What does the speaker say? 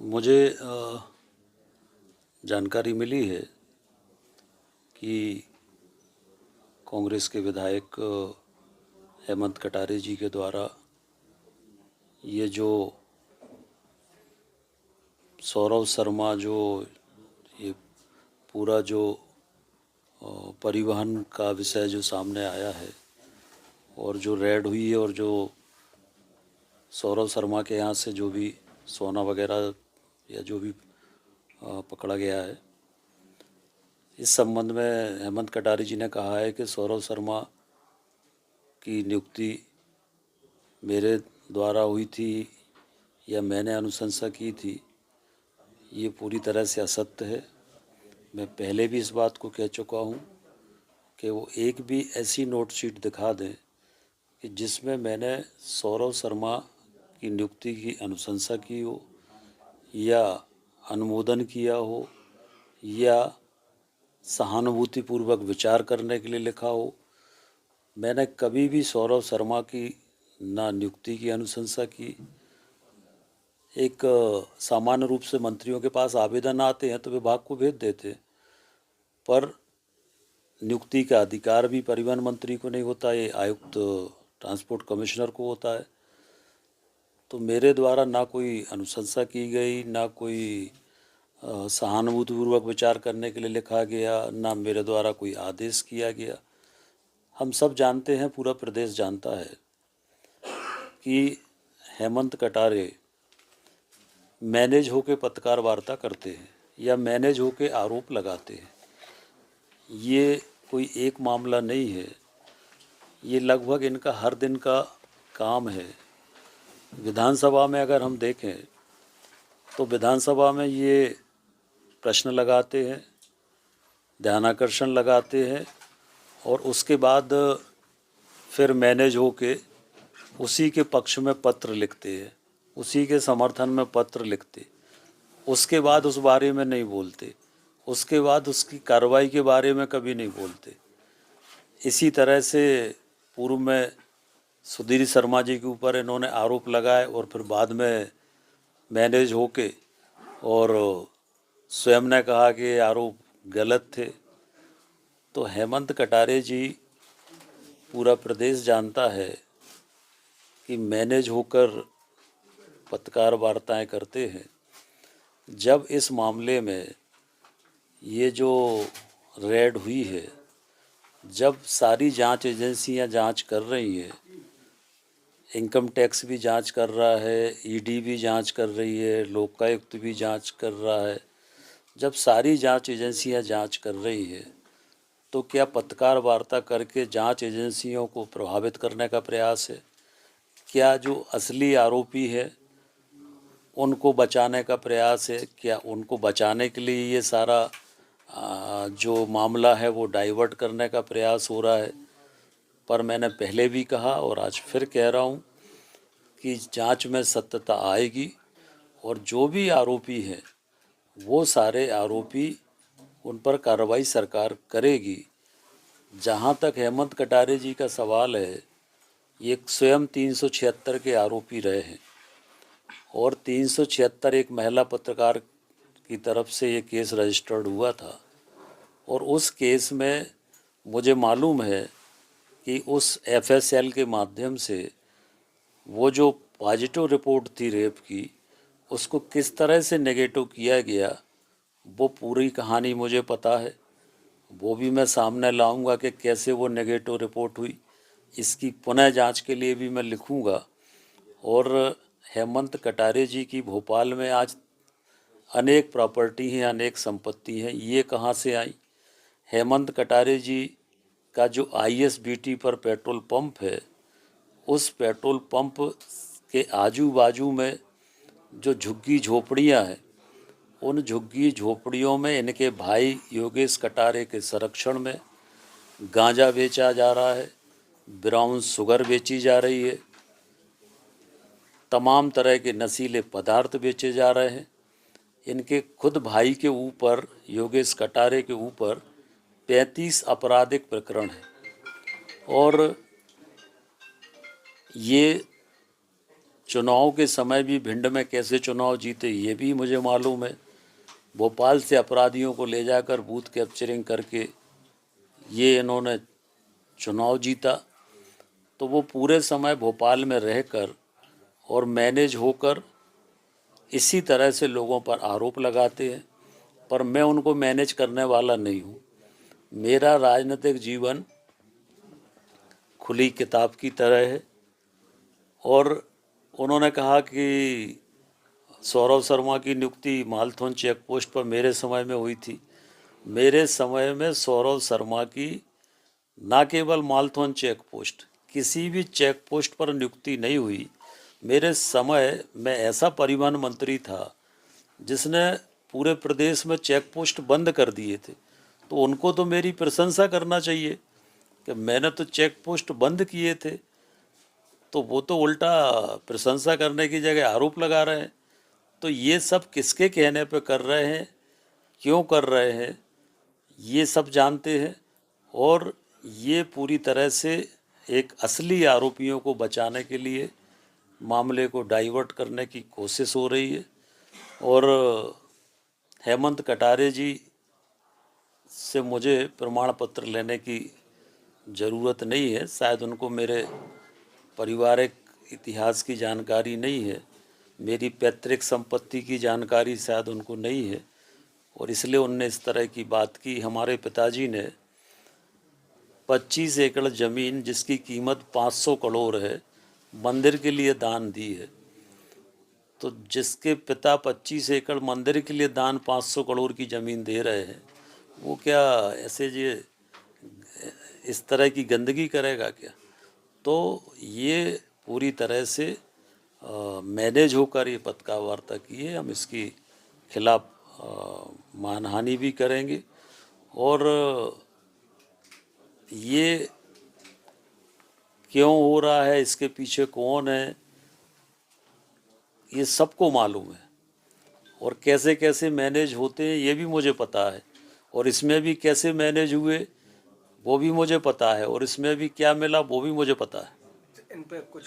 मुझे जानकारी मिली है कि कांग्रेस के विधायक हेमंत कटारे जी के द्वारा ये जो सौरव शर्मा जो ये पूरा जो परिवहन का विषय जो सामने आया है और जो रेड हुई है और जो सौरव शर्मा के यहाँ से जो भी सोना वगैरह या जो भी पकड़ा गया है, इस संबंध में हेमंत कटारे जी ने कहा है कि सौरव शर्मा की नियुक्ति मेरे द्वारा हुई थी या मैंने अनुशंसा की थी, ये पूरी तरह से असत्य है। मैं पहले भी इस बात को कह चुका हूँ कि वो एक भी ऐसी नोट शीट दिखा दें कि जिसमें मैंने सौरव शर्मा की नियुक्ति की अनुशंसा की हो या अनुमोदन किया हो या सहानुभूतिपूर्वक विचार करने के लिए लिखा हो। मैंने कभी भी सौरव शर्मा की ना नियुक्ति की अनुशंसा की। एक सामान्य रूप से मंत्रियों के पास आवेदन आते हैं तो विभाग को भेज देते हैं, पर नियुक्ति का अधिकार भी परिवहन मंत्री को नहीं होता, ये आयुक्त ट्रांसपोर्ट कमिश्नर को होता है। तो मेरे द्वारा ना कोई अनुशंसा की गई, ना कोई सहानुभूतिपूर्वक विचार करने के लिए लिखा गया, ना मेरे द्वारा कोई आदेश किया गया। हम सब जानते हैं, पूरा प्रदेश जानता है कि हेमंत कटारे मैनेज होके पत्रकार वार्ता करते हैं या मैनेज होके आरोप लगाते हैं। ये कोई एक मामला नहीं है, ये लगभग इनका हर दिन का काम है। विधानसभा में अगर हम देखें तो विधानसभा में ये प्रश्न लगाते हैं, ध्यानाकर्षण लगाते हैं और उसके बाद फिर मैनेज होके उसी के पक्ष में पत्र लिखते हैं, उसी के समर्थन में पत्र लिखते, उसके बाद उस बारे में नहीं बोलते, उसके बाद उसकी कार्रवाई के बारे में कभी नहीं बोलते। इसी तरह से पूर्व में सुधीर शर्मा जी के ऊपर इन्होंने आरोप लगाए और फिर बाद में मैनेज होके और स्वयं ने कहा कि आरोप गलत थे। तो हेमंत कटारे जी, पूरा प्रदेश जानता है कि मैनेज होकर पत्रकार वार्ताएं करते हैं। जब इस मामले में ये जो रेड हुई है, जब सारी जांच एजेंसियां जांच कर रही हैं, इनकम टैक्स भी जांच कर रहा है, ईडी भी जांच कर रही है, लोकायुक्त भी जांच कर रहा है, जब सारी जांच एजेंसियां जांच कर रही है तो क्या पत्रकार वार्ता करके जांच एजेंसियों को प्रभावित करने का प्रयास है? क्या जो असली आरोपी है उनको बचाने का प्रयास है? क्या उनको बचाने के लिए ये सारा जो मामला है वो डाइवर्ट करने का प्रयास हो रहा है? पर मैंने पहले भी कहा और आज फिर कह रहा हूँ कि जांच में सत्यता आएगी और जो भी आरोपी हैं वो सारे आरोपी, उन पर कार्रवाई सरकार करेगी। जहाँ तक हेमंत कटारे जी का सवाल है, ये स्वयं 376 के आरोपी रहे हैं और 376 एक महिला पत्रकार की तरफ से ये केस रजिस्टर्ड हुआ था और उस केस में मुझे मालूम है कि उस एफएसएल के माध्यम से वो जो पॉजिटिव रिपोर्ट थी रेप की, उसको किस तरह से नेगेटिव किया गया, वो पूरी कहानी मुझे पता है। वो भी मैं सामने लाऊंगा कि कैसे वो नेगेटिव रिपोर्ट हुई। इसकी पुनः जांच के लिए भी मैं लिखूंगा। और हेमंत कटारे जी की भोपाल में आज अनेक प्रॉपर्टी हैं, अनेक संपत्ति हैं, ये कहाँ से आई? हेमंत कटारे जी का जो आईएसबीटी पर पेट्रोल पंप है, उस पेट्रोल पंप के आजू बाजू में जो झुग्गी झोपड़ियाँ हैं, उन झुग्गी झोपड़ियों में इनके भाई योगेश कटारे के संरक्षण में गांजा बेचा जा रहा है, ब्राउन शुगर बेची जा रही है, तमाम तरह के नशीले पदार्थ बेचे जा रहे हैं। इनके खुद भाई के ऊपर, योगेश कटारे के ऊपर 35 आपराधिक प्रकरण है और ये चुनाव के समय भी भिंड में कैसे चुनाव जीते ये भी मुझे मालूम है। भोपाल से अपराधियों को ले जाकर बूथ कैप्चरिंग करके ये इन्होंने चुनाव जीता। तो वो पूरे समय भोपाल में रहकर और मैनेज होकर इसी तरह से लोगों पर आरोप लगाते हैं, पर मैं उनको मैनेज करने वाला नहीं हूँ। मेरा राजनीतिक जीवन खुली किताब की तरह है। और उन्होंने कहा कि सौरभ शर्मा की नियुक्ति मालथौन चेक पोस्ट पर मेरे समय में हुई थी। मेरे समय में सौरभ शर्मा की ना केवल मालथौन चेक पोस्ट, किसी भी चेक पोस्ट पर नियुक्ति नहीं हुई। मेरे समय में ऐसा परिवहन मंत्री था जिसने पूरे प्रदेश में चेक पोस्ट बंद कर दिए थे। तो उनको तो मेरी प्रशंसा करना चाहिए कि मैंने तो चेक पोस्ट बंद किए थे। तो वो तो उल्टा प्रशंसा करने की जगह आरोप लगा रहे हैं। तो ये सब किसके कहने पे कर रहे हैं, क्यों कर रहे हैं, ये सब जानते हैं। और ये पूरी तरह से एक असली आरोपियों को बचाने के लिए मामले को डाइवर्ट करने की कोशिश हो रही है। और हेमंत कटारे जी से मुझे प्रमाण पत्र लेने की ज़रूरत नहीं है। शायद उनको मेरे पारिवारिक इतिहास की जानकारी नहीं है, मेरी पैतृक संपत्ति की जानकारी शायद उनको नहीं है, और इसलिए उनने इस तरह की बात की। हमारे पिताजी ने 25 एकड़ ज़मीन जिसकी कीमत 500 करोड़ है मंदिर के लिए दान दी है। तो जिसके पिता 25 एकड़ मंदिर के लिए दान 500 करोड़ की ज़मीन दे रहे हैं, वो क्या ऐसे ये इस तरह की गंदगी करेगा क्या? तो ये पूरी तरह से मैनेज होकर ये पत्रकार वार्ता की है। हम इसकी खिलाफ मानहानि भी करेंगे। और ये क्यों हो रहा है, इसके पीछे कौन है, ये सबको मालूम है। और कैसे कैसे मैनेज होते हैं ये भी मुझे पता है। और इसमें भी कैसे मैनेज हुए वो भी मुझे पता है। और इसमें भी क्या मिला वो भी मुझे पता है। इन पे कुछ